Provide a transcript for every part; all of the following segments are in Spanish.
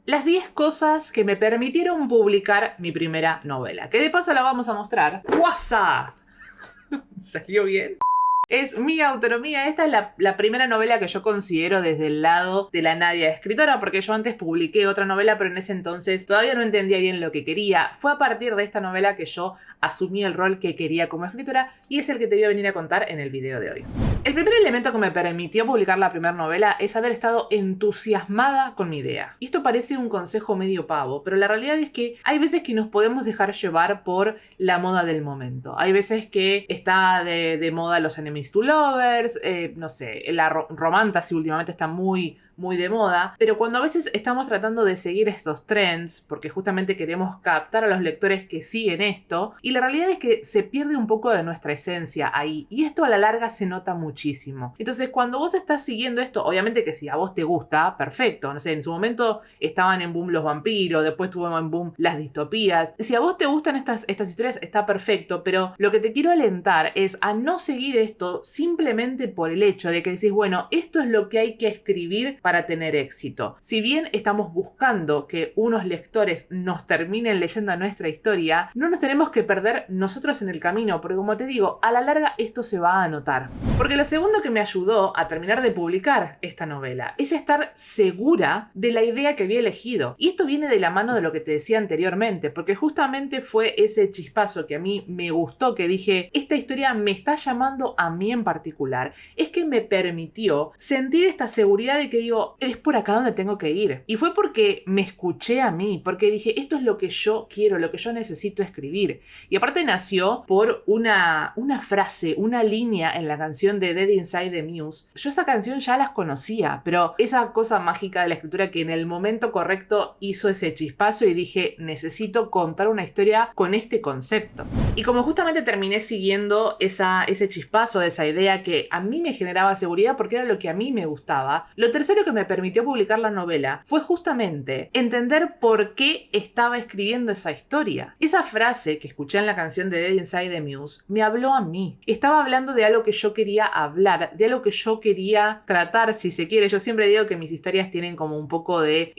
las 10 cosas que me permitieron publicar mi primera novela. Que de paso la vamos a mostrar. ¡Guasa! ¿Salió bien? Es Mi Autonomía. Esta es la primera novela que yo considero desde el lado de la Nadia escritora, porque yo antes publiqué otra novela, pero en ese entonces todavía no entendía bien lo que quería. Fue a partir de esta novela que yo asumí el rol que quería como escritora y es el que te voy a venir a contar en el video de hoy. El primer elemento que me permitió publicar la primera novela es haber estado entusiasmada con mi idea. Y esto parece un consejo medio pavo, pero la realidad es que hay veces que nos podemos dejar llevar por la moda del momento. Hay veces que está de moda los enemigos to lovers, no sé, la romantasy últimamente está muy de moda, pero cuando a veces estamos tratando de seguir estos trends, porque justamente queremos captar a los lectores que siguen esto, y la realidad es que se pierde un poco de nuestra esencia ahí, y esto a la larga se nota muchísimo. Entonces, cuando vos estás siguiendo esto, obviamente que si a vos te gusta, perfecto, no sé, en su momento estaban en boom los vampiros, después tuvo en boom las distopías. Si a vos te gustan estas historias, está perfecto, pero lo que te quiero alentar es a no seguir esto simplemente por el hecho de que decís, bueno, esto es lo que hay que escribir para tener éxito. Si bien estamos buscando que unos lectores nos terminen leyendo nuestra historia, no nos tenemos que perder nosotros en el camino, porque como te digo, a la larga esto se va a notar. Porque lo segundo que me ayudó a terminar de publicar esta novela es estar segura de la idea que había elegido. Y esto viene de la mano de lo que te decía anteriormente, porque justamente fue ese chispazo que a mí me gustó, que dije, esta historia me está llamando a mí en particular, es que me permitió sentir esta seguridad de que digo, es por acá donde tengo que ir. Y fue porque me escuché a mí, porque dije, esto es lo que yo quiero, lo que yo necesito escribir. Y aparte nació por una frase, una línea en la canción de Dead Inside the Muse. Yo esa canción ya las conocía, pero esa cosa mágica de la escritura que en el momento correcto hizo ese chispazo y dije, necesito contar una historia con este concepto. Y como justamente terminé siguiendo ese chispazo de esa idea que a mí me generaba seguridad porque era lo que a mí me gustaba, lo tercero que me permitió publicar la novela fue justamente entender por qué estaba escribiendo esa historia. Esa frase que escuché en la canción de Dead Inside the Muse me habló a mí. Estaba hablando de algo que yo quería hablar, de algo que yo quería tratar, si se quiere. Yo siempre digo que mis historias tienen como un poco de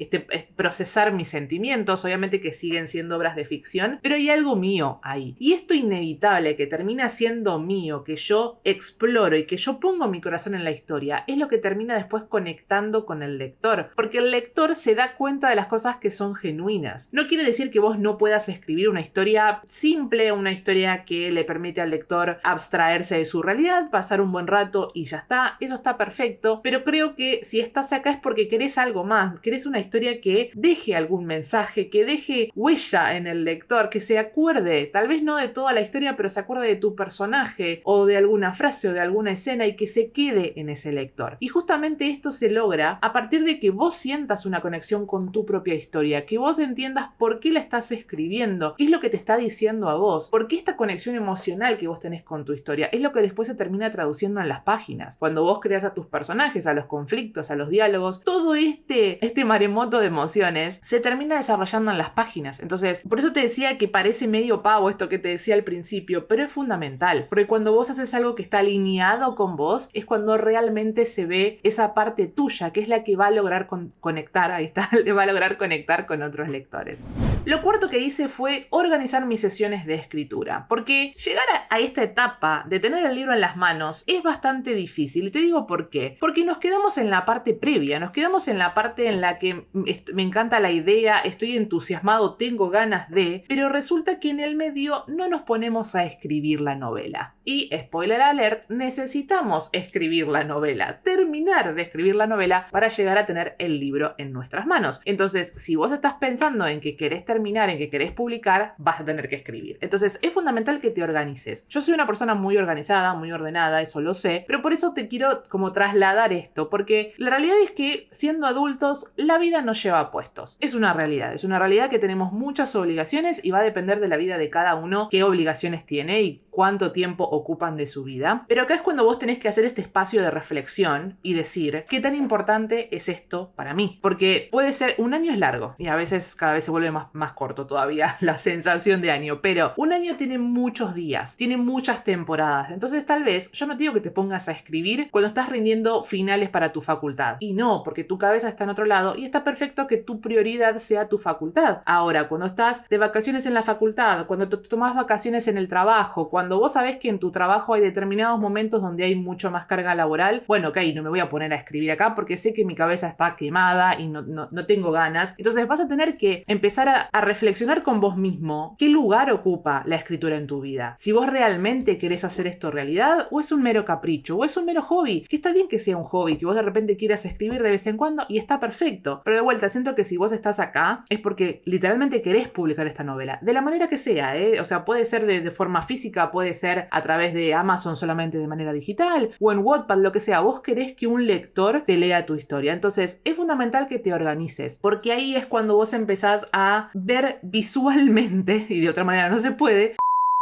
procesar mis sentimientos, obviamente que siguen siendo obras de ficción, pero hay algo mío ahí. Y esto inevitable que termina siendo mío, que yo exploro y que yo pongo mi corazón en la historia, es lo que termina después conectando con el lector, porque el lector se da cuenta de las cosas que son genuinas. No quiere decir que vos no puedas escribir una historia simple, una historia que le permite al lector abstraerse de su realidad, pasar un buen rato y ya está, eso está perfecto, pero creo que si estás acá es porque querés algo más, querés una historia que deje algún mensaje, que deje huella en el lector, que se acuerde, tal vez no de toda la historia, pero se acuerde de tu personaje o de alguna frase o de alguna escena y que se quede en ese lector. Y justamente esto se logra a partir de que vos sientas una conexión con tu propia historia, que vos entiendas por qué la estás escribiendo, qué es lo que te está diciendo a vos, por qué esta conexión emocional que vos tenés con tu historia es lo que después se termina traduciendo en las páginas. Cuando vos creas a tus personajes, a los conflictos, a los diálogos, todo este maremoto de emociones se termina desarrollando en las páginas. Entonces, por eso te decía que parece medio pavo esto que te decía al principio, pero es fundamental, porque cuando vos haces algo que está alineado con vos, es cuando realmente se ve esa parte tuya, que es la que va a lograr conectar, ahí está, le va a lograr conectar con otros lectores. Lo cuarto que hice fue organizar mis sesiones de escritura, porque llegar a esta etapa de tener el libro en las manos es bastante difícil, y te digo por qué. Porque nos quedamos en la parte previa, nos quedamos en la parte en la que me encanta la idea, estoy entusiasmado, tengo ganas de, pero resulta que en el medio no nos ponemos a escribir la novela. Y, spoiler alert, necesitamos escribir la novela, terminar de escribir la novela para llegar a tener el libro en nuestras manos. Entonces, si vos estás pensando en que querés terminar, en que querés publicar, vas a tener que escribir. Entonces, es fundamental que te organices. Yo soy una persona muy organizada, muy ordenada, eso lo sé, pero por eso te quiero como trasladar esto, porque la realidad es que siendo adultos, la vida nos lleva a puestos. Es una realidad que tenemos muchas obligaciones y va a depender de la vida de cada uno qué obligaciones tiene y cuánto tiempo ocupan de su vida. Pero acá es cuando vos tenés que hacer este espacio de reflexión y decir qué tan importante importante es esto para mí. Porque puede ser, un año es largo y a veces cada vez se vuelve más corto todavía la sensación de año, pero un año tiene muchos días, tiene muchas temporadas. Entonces tal vez yo no te digo que te pongas a escribir cuando estás rindiendo finales para tu facultad. Y no, porque tu cabeza está en otro lado y está perfecto que tu prioridad sea tu facultad. Ahora, cuando estás de vacaciones en la facultad, cuando te tomas vacaciones en el trabajo, cuando vos sabés que en tu trabajo hay determinados momentos donde hay mucho más carga laboral, bueno, ok, no me voy a poner a escribir acá porque sé que mi cabeza está quemada y no tengo ganas. Entonces vas a tener que empezar a reflexionar con vos mismo qué lugar ocupa la escritura en tu vida. Si vos realmente querés hacer esto realidad o es un mero capricho o es un mero hobby, que está bien que sea un hobby, que vos de repente quieras escribir de vez en cuando y está perfecto. Pero de vuelta, siento que si vos estás acá es porque literalmente querés publicar esta novela, de la manera que sea, ¿eh? O sea, puede ser de forma física, puede ser a través de Amazon solamente de manera digital o en Wattpad, lo que sea. Vos querés que un lector te lea tu historia. Entonces es fundamental que te organices, porque ahí es cuando vos empezás a ver visualmente, y de otra manera no se puede,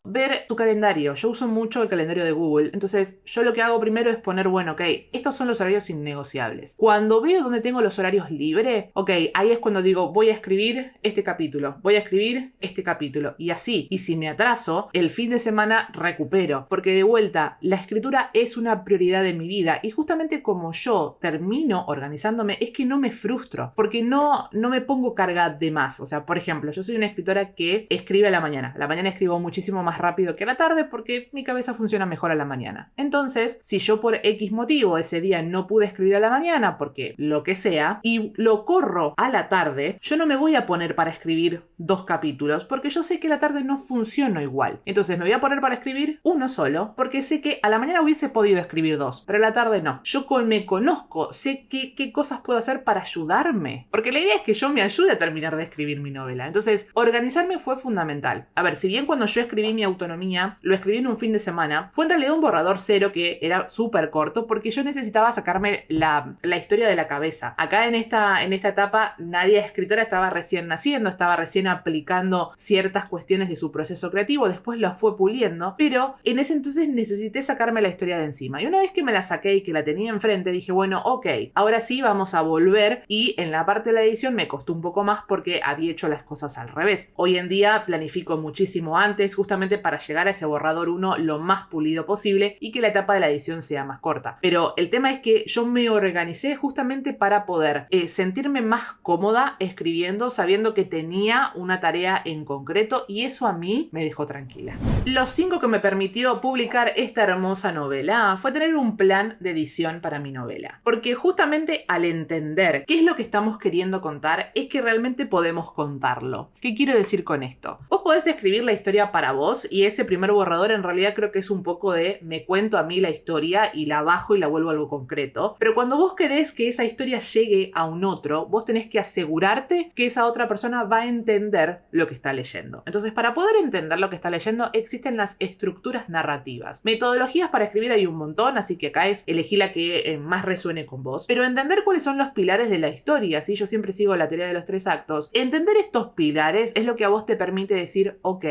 ver tu calendario. Yo uso mucho el calendario de Google. Entonces, yo lo que hago primero es poner, bueno, ok, estos son los horarios innegociables. Cuando veo dónde tengo los horarios libres, ok, ahí es cuando digo, voy a escribir este capítulo, voy a escribir este capítulo. Y así. Y si me atraso, el fin de semana recupero. Porque de vuelta, la escritura es una prioridad de mi vida. Y justamente como yo termino organizándome, es que no me frustro. Porque no me pongo carga de más. O sea, por ejemplo, yo soy una escritora que escribe a la mañana. A la mañana escribo muchísimo más rápido que a la tarde porque mi cabeza funciona mejor a la mañana. Entonces, si yo por X motivo ese día no pude escribir a la mañana porque lo que sea y lo corro a la tarde, yo no me voy a poner para escribir 2 capítulos porque yo sé que la tarde no funciona igual. Entonces me voy a poner para escribir uno solo porque sé que a la mañana hubiese podido escribir 2, pero a la tarde no. Yo me conozco, sé qué cosas puedo hacer para ayudarme. Porque la idea es que yo me ayude a terminar de escribir mi novela. Entonces, organizarme fue fundamental. A ver, si bien cuando yo escribí mi autonomía, lo escribí en un fin de semana, fue en realidad un borrador cero que era súper corto porque yo necesitaba sacarme la historia de la cabeza. Acá en esta etapa nadie escritora estaba recién naciendo, estaba recién aplicando ciertas cuestiones de su proceso creativo, después lo fue puliendo, pero en ese entonces necesité sacarme la historia de encima. Y una vez que me la saqué y que la tenía enfrente, dije, bueno, ok, ahora sí vamos a volver, y en la parte de la edición me costó un poco más porque había hecho las cosas al revés. Hoy en día planifico muchísimo antes, justamente para llegar a ese borrador 1 lo más pulido posible y que la etapa de la edición sea más corta. Pero el tema es que yo me organicé justamente para poder sentirme más cómoda escribiendo, sabiendo que tenía una tarea en concreto, y eso a mí me dejó tranquila. Los 5 que me permitió publicar esta hermosa novela fue tener un plan de edición para mi novela. Porque justamente al entender qué es lo que estamos queriendo contar, es que realmente podemos contarlo. ¿Qué quiero decir con esto? Vos podés escribir la historia para vos y ese primer borrador en realidad creo que es un poco de me cuento a mí la historia y la bajo y la vuelvo a algo concreto. Pero cuando vos querés que esa historia llegue a un otro, vos tenés que asegurarte que esa otra persona va a entender lo que está leyendo. Entonces, para poder entender lo que está leyendo, existen las estructuras narrativas. Metodologías para escribir hay un montón, así que acá es elegí la que más resuene con vos. Pero entender cuáles son los pilares de la historia, ¿sí? Yo siempre sigo la teoría de los 3 actos. Entender estos pilares es lo que a vos te permite decir, ok,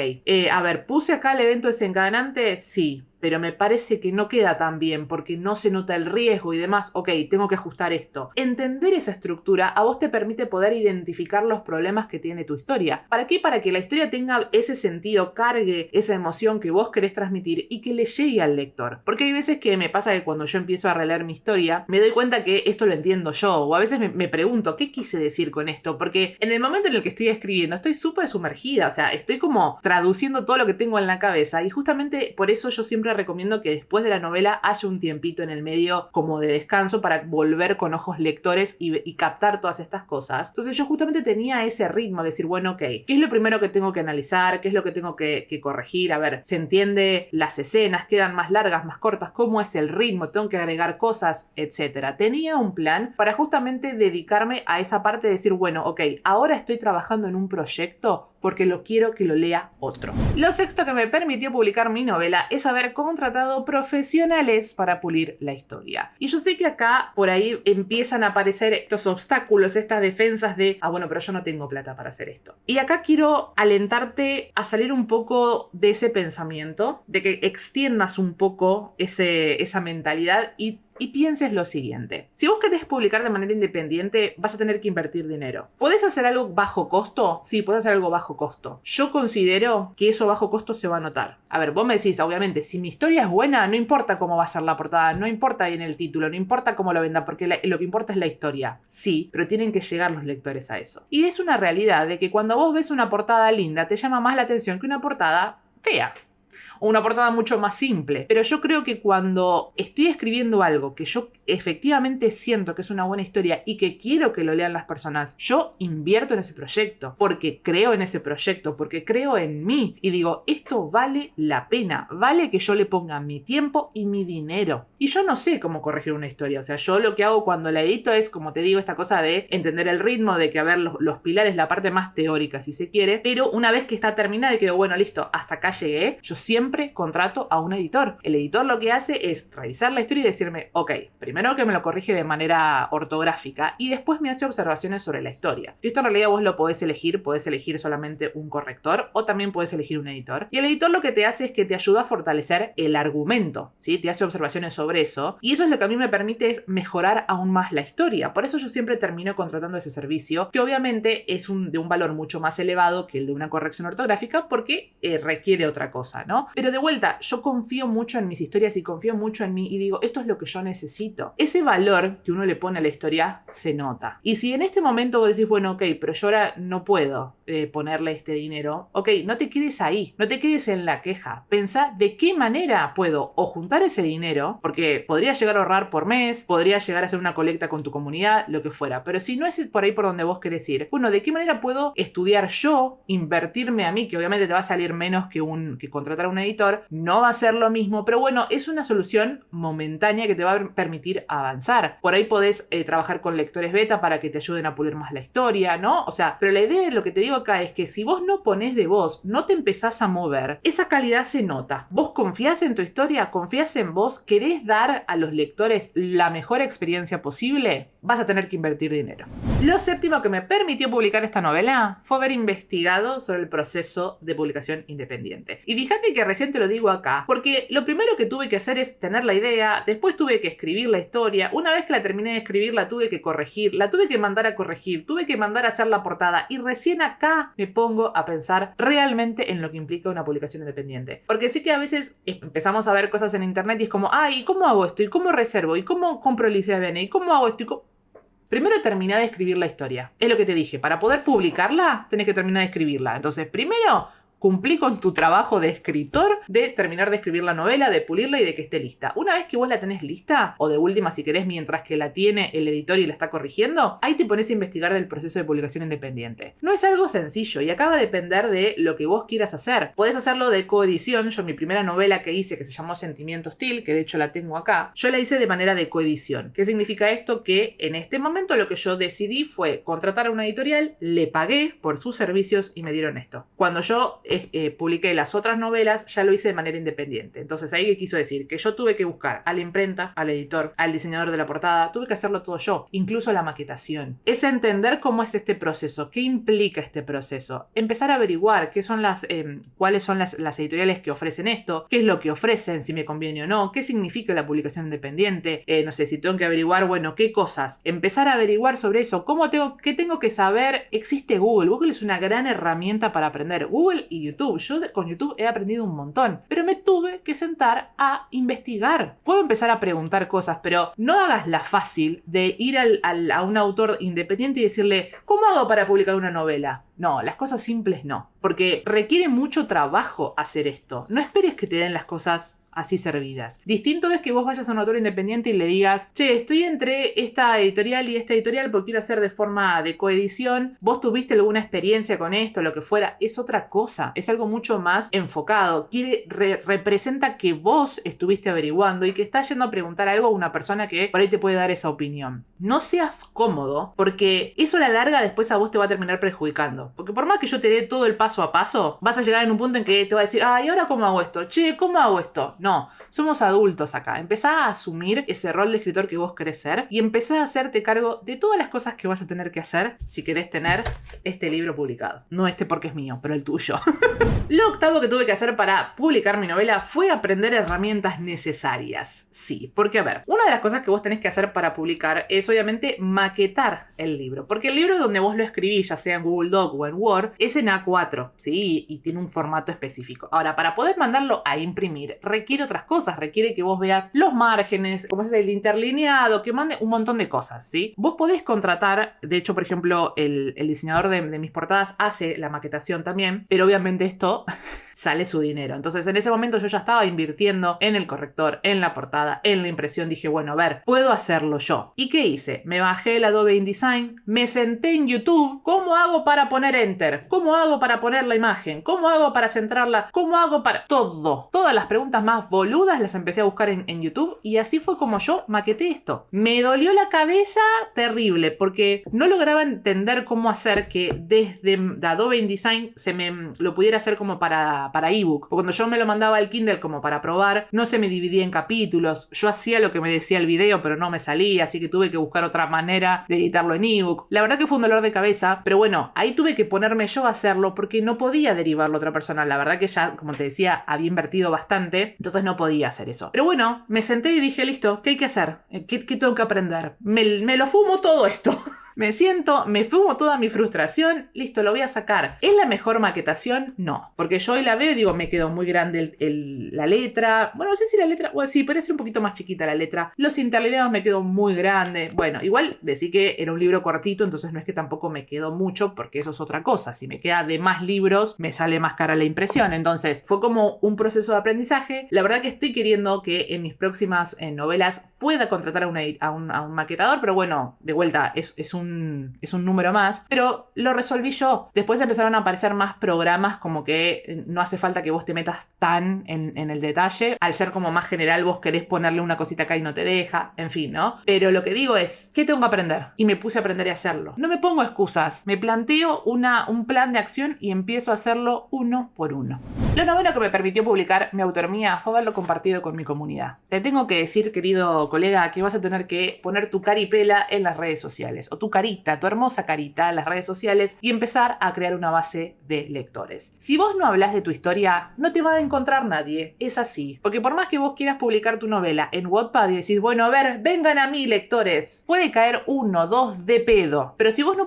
a ver, puse acá el evento desencadenante, sí, pero me parece que no queda tan bien porque no se nota el riesgo y demás. Ok, tengo que ajustar esto. Entender esa estructura a vos te permite poder identificar los problemas que tiene tu historia. ¿Para qué? Para que la historia tenga ese sentido, cargue esa emoción que vos querés transmitir y que le llegue al lector. Porque hay veces que me pasa que cuando yo empiezo a releer mi historia, me doy cuenta que esto lo entiendo yo, o a veces me pregunto, ¿qué quise decir con esto? Porque en el momento en el que estoy escribiendo, estoy súper sumergida, o sea, estoy como traduciendo todo lo que tengo en la cabeza, y justamente por eso yo siempre recomiendo que después de la novela haya un tiempito en el medio como de descanso para volver con ojos lectores y captar todas estas cosas. Entonces yo justamente tenía ese ritmo de decir, bueno, ok, ¿qué es lo primero que tengo que analizar? ¿Qué es lo que tengo que corregir? A ver, ¿se entiende las escenas? ¿Quedan más largas, más cortas? ¿Cómo es el ritmo? ¿Tengo que agregar cosas? Etcétera. Tenía un plan para justamente dedicarme a esa parte de decir, bueno, ok, ahora estoy trabajando en un proyecto porque lo quiero que lo lea otro. Lo sexto que me permitió publicar mi novela es haber contratado profesionales para pulir la historia. Y yo sé que acá por ahí empiezan a aparecer estos obstáculos, estas defensas de, bueno, pero yo no tengo plata para hacer esto. Y acá quiero alentarte a salir un poco de ese pensamiento, de que extiendas un poco esa mentalidad y y pienses lo siguiente. Si vos querés publicar de manera independiente, vas a tener que invertir dinero. ¿Podés hacer algo bajo costo? Sí, podés hacer algo bajo costo. Yo considero que eso bajo costo se va a notar. A ver, vos me decís, obviamente, si mi historia es buena, no importa cómo va a ser la portada, no importa bien el título, no importa cómo lo venda, porque lo que importa es la historia. Sí, pero tienen que llegar los lectores a eso. Y es una realidad de que cuando vos ves una portada linda, te llama más la atención que una portada fea. O una portada mucho más simple. Pero yo creo que cuando estoy escribiendo algo que yo efectivamente siento que es una buena historia y que quiero que lo lean las personas, yo invierto en ese proyecto, porque creo en ese proyecto, porque creo en mí y digo, esto vale la pena, vale que yo le ponga mi tiempo y mi dinero. Y yo no sé cómo corregir una historia, o sea, yo lo que hago cuando la edito es, como te digo, esta cosa de entender el ritmo, de que ver los pilares, la parte más teórica si se quiere, pero una vez que está terminada y que digo, bueno, listo, hasta acá llegué, yo siempre contrato a un editor. El editor lo que hace es revisar la historia y decirme, ok, primero que me lo corrige de manera ortográfica y después me hace observaciones sobre la historia. Esto en realidad vos lo podés elegir solamente un corrector o también podés elegir un editor. Y el editor lo que te hace es que te ayuda a fortalecer el argumento, ¿sí? Te hace observaciones sobre eso y eso es lo que a mí me permite es mejorar aún más la historia. Por eso yo siempre termino contratando ese servicio, que obviamente es de un valor mucho más elevado que el de una corrección ortográfica porque requiere otra cosa, ¿no? Pero de vuelta, yo confío mucho en mis historias y confío mucho en mí y digo, esto es lo que yo necesito. Ese valor que uno le pone a la historia se nota. Y si en este momento vos decís, bueno, ok, pero yo ahora no puedo ponerle este dinero, ok, no te quedes ahí, no te quedes en la queja. Pensá de qué manera puedo o juntar ese dinero, porque podría llegar a ahorrar por mes, podría llegar a hacer una colecta con tu comunidad, lo que fuera, pero si no es por ahí por donde vos querés ir, bueno, ¿de qué manera puedo estudiar yo, invertirme a mí, que obviamente te va a salir menos que contratar a un editor? No va a ser lo mismo, pero bueno, es una solución momentánea que te va a permitir avanzar. Por ahí podés trabajar con lectores beta para que te ayuden a pulir más la historia, ¿no? O sea, pero la idea de lo que te digo acá es que si vos no ponés de vos, no te empezás a mover, esa calidad se nota. Vos confías en tu historia, confías en vos, querés dar a los lectores la mejor experiencia posible, vas a tener que invertir dinero. Lo séptimo que me permitió publicar esta novela fue haber investigado sobre el proceso de publicación independiente. Y fíjate que recién te lo digo acá, porque lo primero que tuve que hacer es tener la idea, después tuve que escribir la historia, una vez que la terminé de escribir la tuve que corregir, la tuve que mandar a corregir, tuve que mandar a hacer la portada y recién acá me pongo a pensar realmente en lo que implica una publicación independiente. Porque sí que a veces empezamos a ver cosas en internet y es como, ay, ¿cómo hago esto? ¿Y cómo reservo? ¿Y cómo compro el ISBN? ¿Y cómo hago esto? Primero terminá de escribir la historia. Es lo que te dije, para poder publicarla tenés que terminar de escribirla. Entonces, primero cumplí con tu trabajo de escritor de terminar de escribir la novela, de pulirla y de que esté lista. Una vez que vos la tenés lista, o de última si querés mientras que la tiene el editor y la está corrigiendo, ahí te pones a investigar del proceso de publicación independiente. No es algo sencillo y acá va a depender de lo que vos quieras hacer. Podés hacerlo de coedición. Yo mi primera novela que hice, que se llamó Sentimiento Hostil, que de hecho la tengo acá, yo la hice de manera de coedición. ¿Qué significa esto? Que en este momento lo que yo decidí fue contratar a una editorial, le pagué por sus servicios y me dieron esto. Cuando yo publiqué las otras novelas, ya lo hice de manera independiente. Entonces ahí qué quiso decir, que yo tuve que buscar a la imprenta, al editor, al diseñador de la portada, tuve que hacerlo todo yo, incluso la maquetación. Es entender cómo es este proceso, qué implica este proceso, empezar a averiguar qué son cuáles son las editoriales que ofrecen esto, qué es lo que ofrecen, si me conviene o no, qué significa la publicación independiente, no sé, si tengo que averiguar, bueno, qué cosas, empezar a averiguar sobre eso, qué tengo que saber. Existe Google. Google es una gran herramienta para aprender. Google y YouTube. Yo con YouTube he aprendido un montón, pero me tuve que sentar a investigar. Puedo empezar a preguntar cosas, pero no hagas la fácil de ir a un autor independiente y decirle, ¿cómo hago para publicar una novela? No, las cosas simples no, porque requiere mucho trabajo hacer esto. No esperes que te den las cosas así servidas. Distinto es que vos vayas a un autor independiente y le digas, che, estoy entre esta editorial y esta editorial porque quiero hacer de forma de coedición, vos tuviste alguna experiencia con esto, lo que fuera. Es otra cosa, es algo mucho más enfocado. Representa que vos estuviste averiguando y que estás yendo a preguntar algo a una persona que por ahí te puede dar esa opinión. No seas cómodo, porque eso a la larga después a vos te va a terminar perjudicando. Porque por más que yo te dé todo el paso a paso, vas a llegar en un punto en que te va a decir, ay, ¿ahora cómo hago esto? Che, ¿cómo hago esto? No, somos adultos acá. Empezá a asumir ese rol de escritor que vos querés ser y empezá a hacerte cargo de todas las cosas que vas a tener que hacer si querés tener este libro publicado. No este porque es mío, pero el tuyo. Lo octavo que tuve que hacer para publicar mi novela fue aprender herramientas necesarias. Sí, porque a ver, una de las cosas que vos tenés que hacer para publicar es obviamente maquetar el libro. Porque el libro donde vos lo escribís, ya sea en Google Doc o en Word, es en A4, ¿sí? Y tiene un formato específico. Ahora, para poder mandarlo a imprimir, requiere otras cosas. Requiere que vos veas los márgenes, como es el interlineado, que mande un montón de cosas, ¿sí? Vos podés contratar, de hecho, por ejemplo, el diseñador de mis portadas hace la maquetación también, pero obviamente esto sale su dinero. Entonces, en ese momento yo ya estaba invirtiendo en el corrector, en la portada, en la impresión. Dije, bueno, a ver, puedo hacerlo yo. ¿Y qué hice? Me bajé el Adobe InDesign, me senté en YouTube. ¿Cómo hago para poner Enter? ¿Cómo hago para poner la imagen? ¿Cómo hago para centrarla? ¿Cómo hago para...? Todo. Todas las preguntas más boludas las empecé a buscar en YouTube y así fue como yo maqueté esto. Me dolió la cabeza terrible porque no lograba entender cómo hacer que desde Adobe InDesign se me lo pudiera hacer como para ebook. Cuando yo me lo mandaba al Kindle como para probar, no se me dividía en capítulos. Yo hacía lo que me decía el video, pero no me salía, así que tuve que buscar otra manera de editarlo en ebook. La verdad que fue un dolor de cabeza, pero bueno, ahí tuve que ponerme yo a hacerlo porque no podía derivarlo a otra persona. La verdad que ya, como te decía, había invertido bastante, entonces no podía hacer eso. Pero bueno, me senté y dije, listo, ¿qué hay que hacer? ¿Qué tengo que aprender? Me lo fumo todo esto. Me siento, me fumo toda mi frustración, listo, lo voy a sacar. ¿Es la mejor maquetación? No. Porque yo hoy la veo y digo, me quedó muy grande la letra. Bueno, no sé si la letra, bueno, sí, puede ser un poquito más chiquita la letra. Los interlineados me quedó muy grande. Bueno, igual decí que era un libro cortito, entonces no es que tampoco me quedó mucho, porque eso es otra cosa. Si me queda de más libros, me sale más cara la impresión. Entonces, fue como un proceso de aprendizaje. La verdad que estoy queriendo que en mis próximas novelas pueda contratar a un maquetador, pero bueno, de vuelta, es un número más, pero lo resolví yo. Después empezaron a aparecer más programas como que no hace falta que vos te metas tan en el detalle. Al ser como más general, vos querés ponerle una cosita acá y no te deja, en fin, ¿no? Pero lo que digo es, ¿qué tengo que aprender? Y me puse a aprender a hacerlo. No me pongo excusas, me planteo un plan de acción y empiezo a hacerlo uno por uno. Lo noveno que me permitió publicar mi autonomía fue haberlo compartido con mi comunidad. Te tengo que decir, querido colega, que vas a tener que poner tu caripela en las redes sociales, o tu carita, tu hermosa carita en las redes sociales y empezar a crear una base de lectores. Si vos no hablas de tu historia, no te va a encontrar nadie. Es así. Porque por más que vos quieras publicar tu novela en Wattpad y decís, bueno, a ver, vengan a mí, lectores, puede caer 1, 2 de pedo. Pero si vos no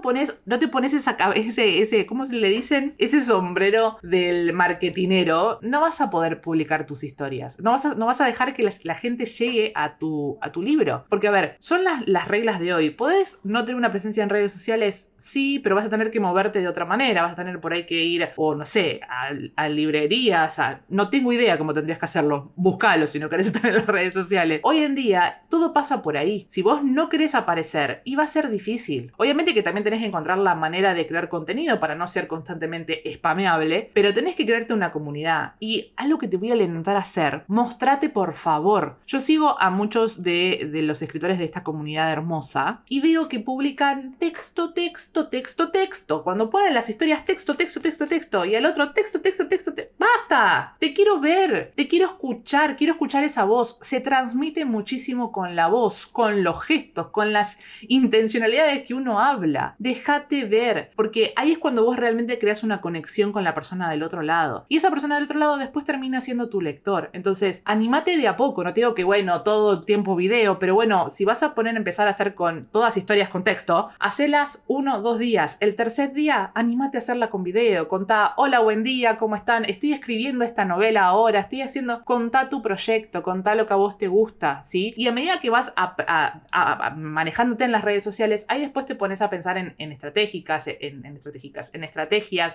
te pones ese, ¿cómo se le dicen? Ese sombrero del marketinero, no vas a poder publicar tus historias. No vas a dejar que la gente llegue a tu libro. Porque, a ver, son las reglas de hoy. Podés no tener una presencia en redes sociales, sí, pero vas a tener que moverte de otra manera. Vas a tener por ahí que ir, o no sé, a librerías. No tengo idea cómo tendrías que hacerlo. Búscalo si no querés estar en las redes sociales. Hoy en día, todo pasa por ahí. Si vos no querés aparecer, y va a ser difícil. Obviamente que también tenés que encontrar la manera de crear contenido para no ser constantemente spameable, pero tenés que crearte una comunidad. Y algo que te voy a alentar a hacer, mostrate por favor. Yo sigo a muchos de los escritores de esta comunidad hermosa y veo que publican texto. Cuando ponen las historias texto, y al otro texto. ¡Basta! Te quiero ver, te quiero escuchar esa voz. Se transmite muchísimo con la voz, con los gestos, con las intencionalidades que uno habla. Déjate ver, porque ahí es cuando vos realmente creas una conexión con la persona del otro lado. Y esa persona del otro lado después termina siendo tu lector. Entonces, anímate de a poco. No te digo que, bueno, todo el tiempo video, pero bueno, si vas a empezar a hacer con todas historias con texto, hacelas 1 o 2 días. El tercer día, anímate a hacerla con video. Contá, hola, buen día, ¿cómo están? Estoy escribiendo esta novela ahora, contá tu proyecto, contá lo que a vos te gusta, ¿sí? Y a medida que vas manejándote en las redes sociales, ahí después te pones a pensar en estrategias,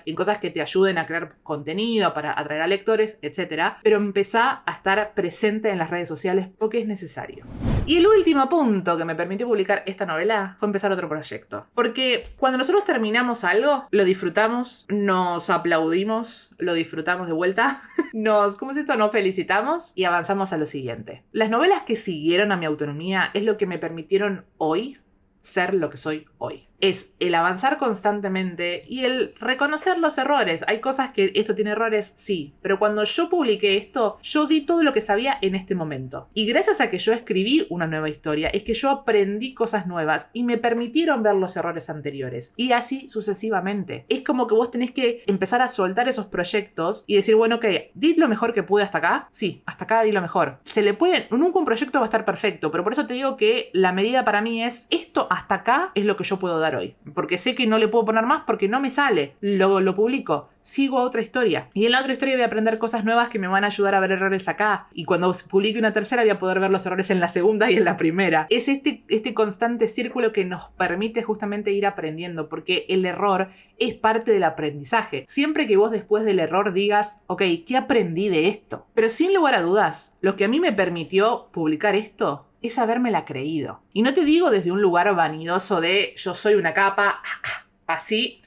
en cosas que te ayuden a crear contenido para atraer a lectores, etc. Pero empezá a estar presente en las redes sociales porque es necesario. Y el último punto que me permitió publicar esta novela fue empezar otro proyecto. Porque cuando nosotros terminamos algo, lo disfrutamos, nos aplaudimos, lo disfrutamos de vuelta, nos felicitamos y avanzamos a lo siguiente. Las novelas que siguieron a mi autonomía es lo que me permitieron hoy ser lo que soy hoy. es el avanzar constantemente y el reconocer los errores. Hay cosas que esto tiene errores, sí, pero cuando yo publiqué esto, yo di todo lo que sabía en este momento. Y gracias a que yo escribí una nueva historia, es que yo aprendí cosas nuevas y me permitieron ver los errores anteriores. Y así sucesivamente. Es como que vos tenés que empezar a soltar esos proyectos y decir, bueno, ok, ¿di lo mejor que pude hasta acá? Sí, hasta acá di lo mejor. Se le puede, nunca un proyecto va a estar perfecto, pero por eso te digo que la medida para mí es, esto hasta acá es lo que yo puedo dar hoy. Porque sé que no le puedo poner más porque no me sale. Lo publico. Sigo a otra historia. Y en la otra historia voy a aprender cosas nuevas que me van a ayudar a ver errores acá. Y cuando publique una tercera voy a poder ver los errores en la segunda y en la primera. Es este constante círculo que nos permite justamente ir aprendiendo, porque el error es parte del aprendizaje. Siempre que vos después del error digas, ok, ¿qué aprendí de esto? Pero sin lugar a dudas, lo que a mí me permitió publicar esto es habérmela creído. Y no te digo desde un lugar vanidoso de yo soy una capa, así,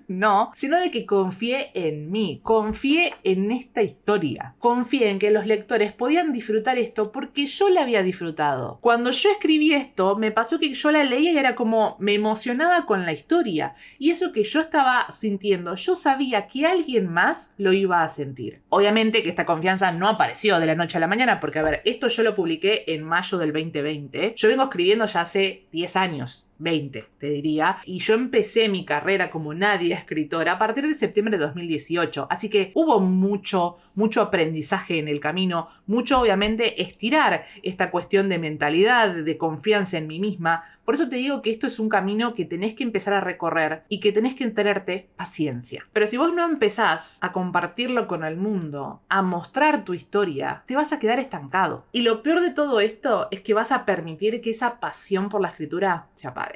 no, sino de que confié en mí, confié en esta historia, confié en que los lectores podían disfrutar esto porque yo la había disfrutado. Cuando yo escribí esto, me pasó que yo la leía y era como me emocionaba con la historia, y eso que yo estaba sintiendo, yo sabía que alguien más lo iba a sentir. Obviamente que esta confianza no apareció de la noche a la mañana, porque a ver, esto yo lo publiqué en mayo del 2020, yo vengo escribiendo ya hace 10 años. 20, te diría. Y yo empecé mi carrera como nadie escritora a partir de septiembre de 2018. Así que hubo mucho aprendizaje en el camino. Mucho, obviamente, estirar esta cuestión de mentalidad, de confianza en mí misma. Por eso te digo que esto es un camino que tenés que empezar a recorrer y que tenés que tenerte paciencia. Pero si vos no empezás a compartirlo con el mundo, a mostrar tu historia, te vas a quedar estancado. Y lo peor de todo esto es que vas a permitir que esa pasión por la escritura se apague.